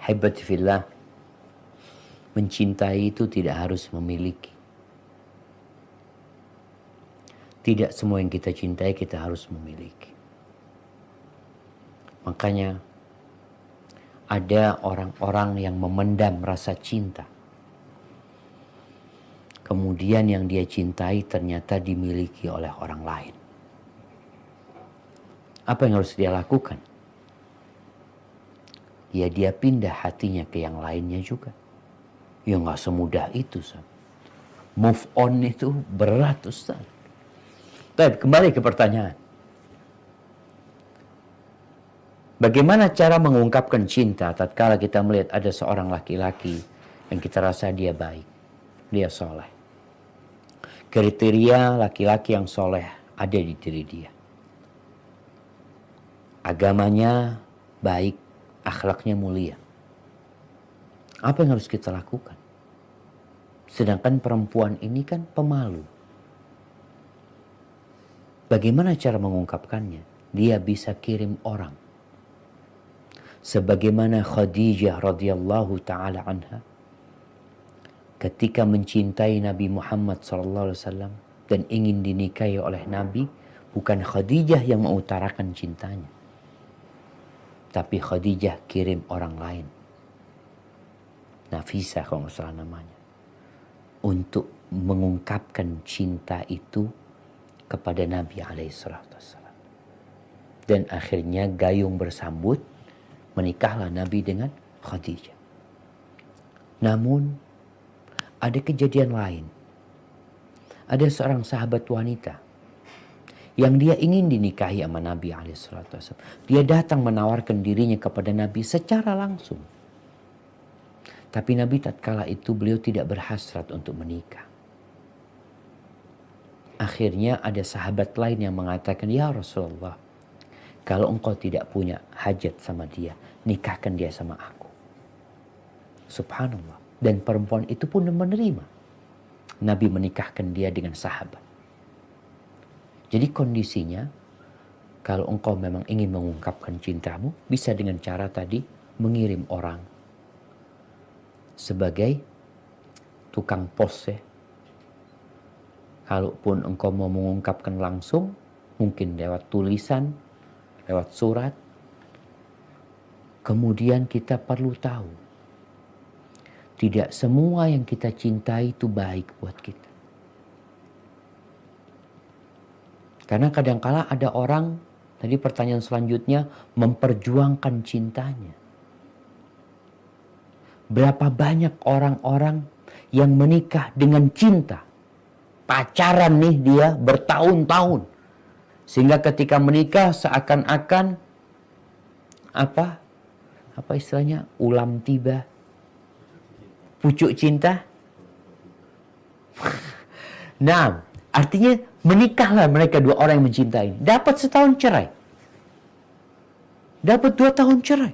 Haibati fillah, mencintai itu tidak harus memiliki. Tidak semua yang kita cintai kita harus memiliki. Makanya ada orang-orang yang memendam rasa cinta. Kemudian yang dia cintai ternyata dimiliki oleh orang lain. Apa yang harus dia lakukan? Ya dia pindah hatinya ke yang lainnya juga. Ya gak semudah itu, Ustaz. Move on itu berat, Ustaz. Tapi kembali ke pertanyaan. Bagaimana cara mengungkapkan cinta tatkala kita melihat ada seorang laki-laki yang kita rasa dia baik, dia soleh. Kriteria laki-laki yang soleh ada di diri dia. Agamanya baik, akhlaknya mulia. Apa yang harus kita lakukan? Sedangkan perempuan ini kan pemalu. Bagaimana cara mengungkapkannya? Dia bisa kirim orang. Sebagaimana Khadijah radhiyallahu taala anha ketika mencintai Nabi Muhammad SAW dan ingin dinikahi oleh Nabi, bukan Khadijah yang mengutarakan cintanya, tapi Khadijah kirim orang lain, Nafisah kalau nggak salah namanya, untuk mengungkapkan cinta itu kepada Nabi SAW. Dan akhirnya gayung bersambut, menikahlah Nabi dengan Khadijah. Namun ada kejadian lain. Ada seorang sahabat wanita yang dia ingin dinikahi sama Nabi SAW. Dia datang menawarkan dirinya kepada Nabi secara langsung. Tapi Nabi tatkala itu beliau tidak berhasrat untuk menikah. Akhirnya ada sahabat lain yang mengatakan, "Ya Rasulullah, kalau engkau tidak punya hajat sama dia, nikahkan dia sama aku." Subhanallah. Dan perempuan itu pun menerima. Nabi menikahkan dia dengan sahabat. Jadi kondisinya, kalau engkau memang ingin mengungkapkan cintamu, bisa dengan cara tadi mengirim orang sebagai tukang pos ya. Kalaupun engkau mau mengungkapkan langsung, mungkin lewat tulisan, lewat surat. Kemudian kita perlu tahu, tidak semua yang kita cintai itu baik buat kita. Karena kadangkala ada orang, tadi pertanyaan selanjutnya, memperjuangkan cintanya. Berapa banyak orang-orang yang menikah dengan cinta. Pacaran nih dia bertahun-tahun. Sehingga ketika menikah seakan-akan apa istilahnya? Ulam tiba. Pucuk cinta. Nah, artinya menikahlah mereka dua orang yang mencintai. Dapat setahun cerai. Dapat 2 tahun cerai.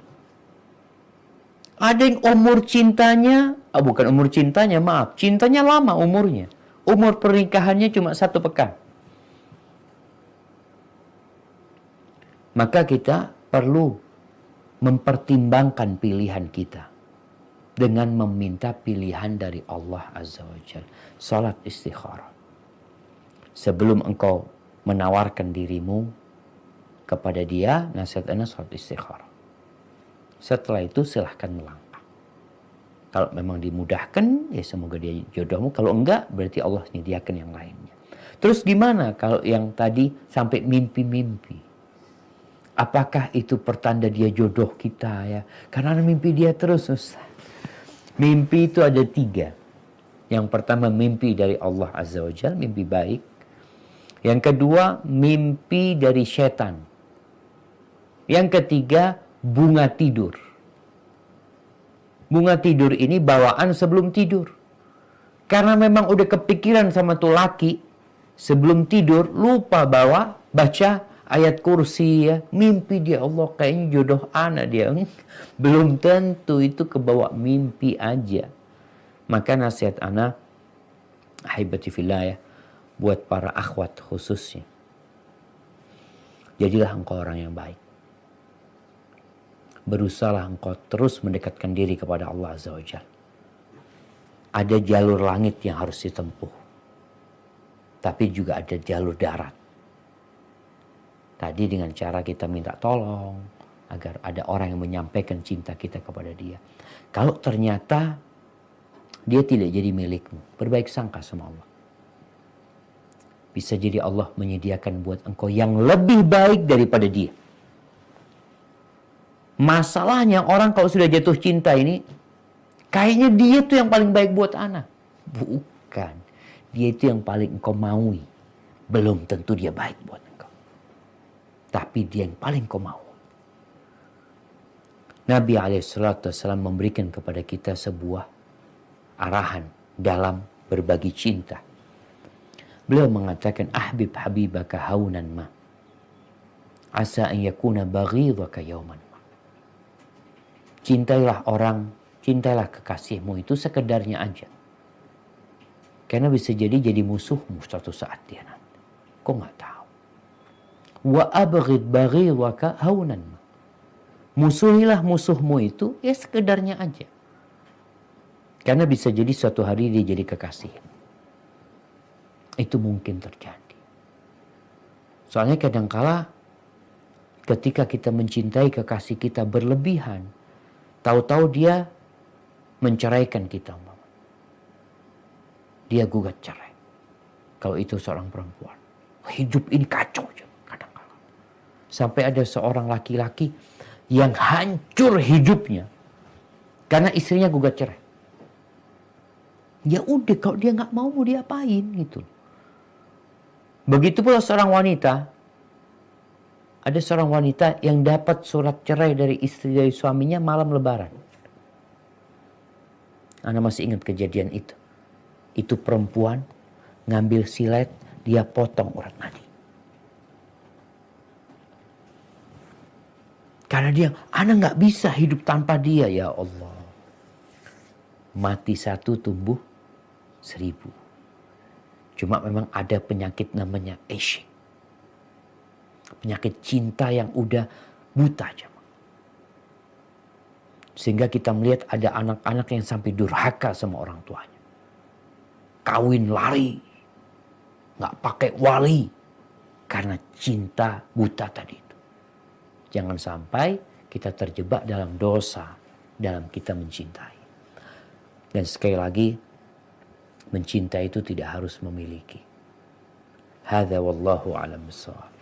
Ada yang umur cintanya, bukan umur cintanya, maaf. Cintanya lama umurnya. Umur pernikahannya cuma 1 pekan. Maka kita perlu mempertimbangkan pilihan kita dengan meminta pilihan dari Allah Azza wa Jalla. Salat istikharah. Sebelum engkau menawarkan dirimu kepada dia, nasihat ana salat istikharah. Setelah itu silahkan melangkah. Kalau memang dimudahkan, ya semoga dia jodohmu. Kalau enggak, berarti Allah menyediakan yang lainnya. Terus gimana kalau yang tadi sampai mimpi-mimpi? Apakah itu pertanda dia jodoh kita ya? Karena mimpi dia terus, Ustaz. Mimpi itu ada 3. Yang pertama mimpi dari Allah Azza wa Jalla, mimpi baik. Yang kedua mimpi dari setan. Yang ketiga bunga tidur. Bunga tidur ini bawaan sebelum tidur. Karena memang udah kepikiran sama tuh laki, sebelum tidur lupa baca ayat kursi ya. Mimpi dia, Allah kayaknya jodoh anak dia. Belum tentu, itu kebawa mimpi aja. Maka nasihat ana, ahibati fillah ya, buat para akhwat khususnya. Jadilah engkau orang yang baik. berusahalah engkau terus mendekatkan diri kepada Allah Azza wa Jalla. Ada jalur langit yang harus ditempuh, tapi juga ada jalur darat. Tadi dengan cara kita minta tolong agar ada orang yang menyampaikan cinta kita kepada dia. Kalau ternyata dia tidak jadi milikmu, berbaik sangka sama Allah. Bisa jadi Allah menyediakan buat engkau yang lebih baik daripada dia. Masalahnya orang kalau sudah jatuh cinta ini, kayaknya dia tuh yang paling baik buat anak. Bukan. Dia itu yang paling engkau maui. Belum tentu dia baik buat engkau. Tapi dia yang paling engkau mau. Nabi SAW memberikan kepada kita sebuah arahan dalam berbagi cinta. Beliau mengatakan, ahbib habibaka haunan ma. Asa an yakuna baghidhaka yawman ma. Cintailah kekasihmu itu sekedarnya aja. Karena bisa jadi musuhmu suatu saat dia nanti. Kau nggak tahu. Wa abghid baghidhaka haunan ma. Musuhilah musuhmu itu ya sekedarnya aja. Karena bisa jadi suatu hari dia jadi kekasih. Itu mungkin terjadi. Soalnya kadangkala ketika kita mencintai kekasih kita berlebihan, tahu-tahu dia menceraikan kita. Dia gugat cerai. Kalau itu seorang perempuan. Hidup ini kacau aja kadangkala. Sampai ada seorang laki-laki yang hancur hidupnya karena istrinya gugat cerai. Ya udah, kalau dia nggak mau diapain gitu. Begitu pula seorang wanita. Ada seorang wanita yang dapat surat cerai dari suaminya malam Lebaran. Anda masih ingat kejadian itu? Itu perempuan ngambil silet, dia potong urat nadi. Karena dia, Anda nggak bisa hidup tanpa dia, ya Allah. Mati satu, tumbuh 1000. Cuma memang ada penyakit namanya isyik. Penyakit cinta yang udah buta aja. Sehingga kita melihat ada anak-anak yang sampai durhaka sama orang tuanya. Kawin lari. Nggak pakai wali. Karena cinta buta tadi itu. Jangan sampai kita terjebak dalam dosa. Dalam kita mencintai. Dan sekali lagi, mencintai itu tidak harus memiliki. Hadza wallahu a'lam bissawab.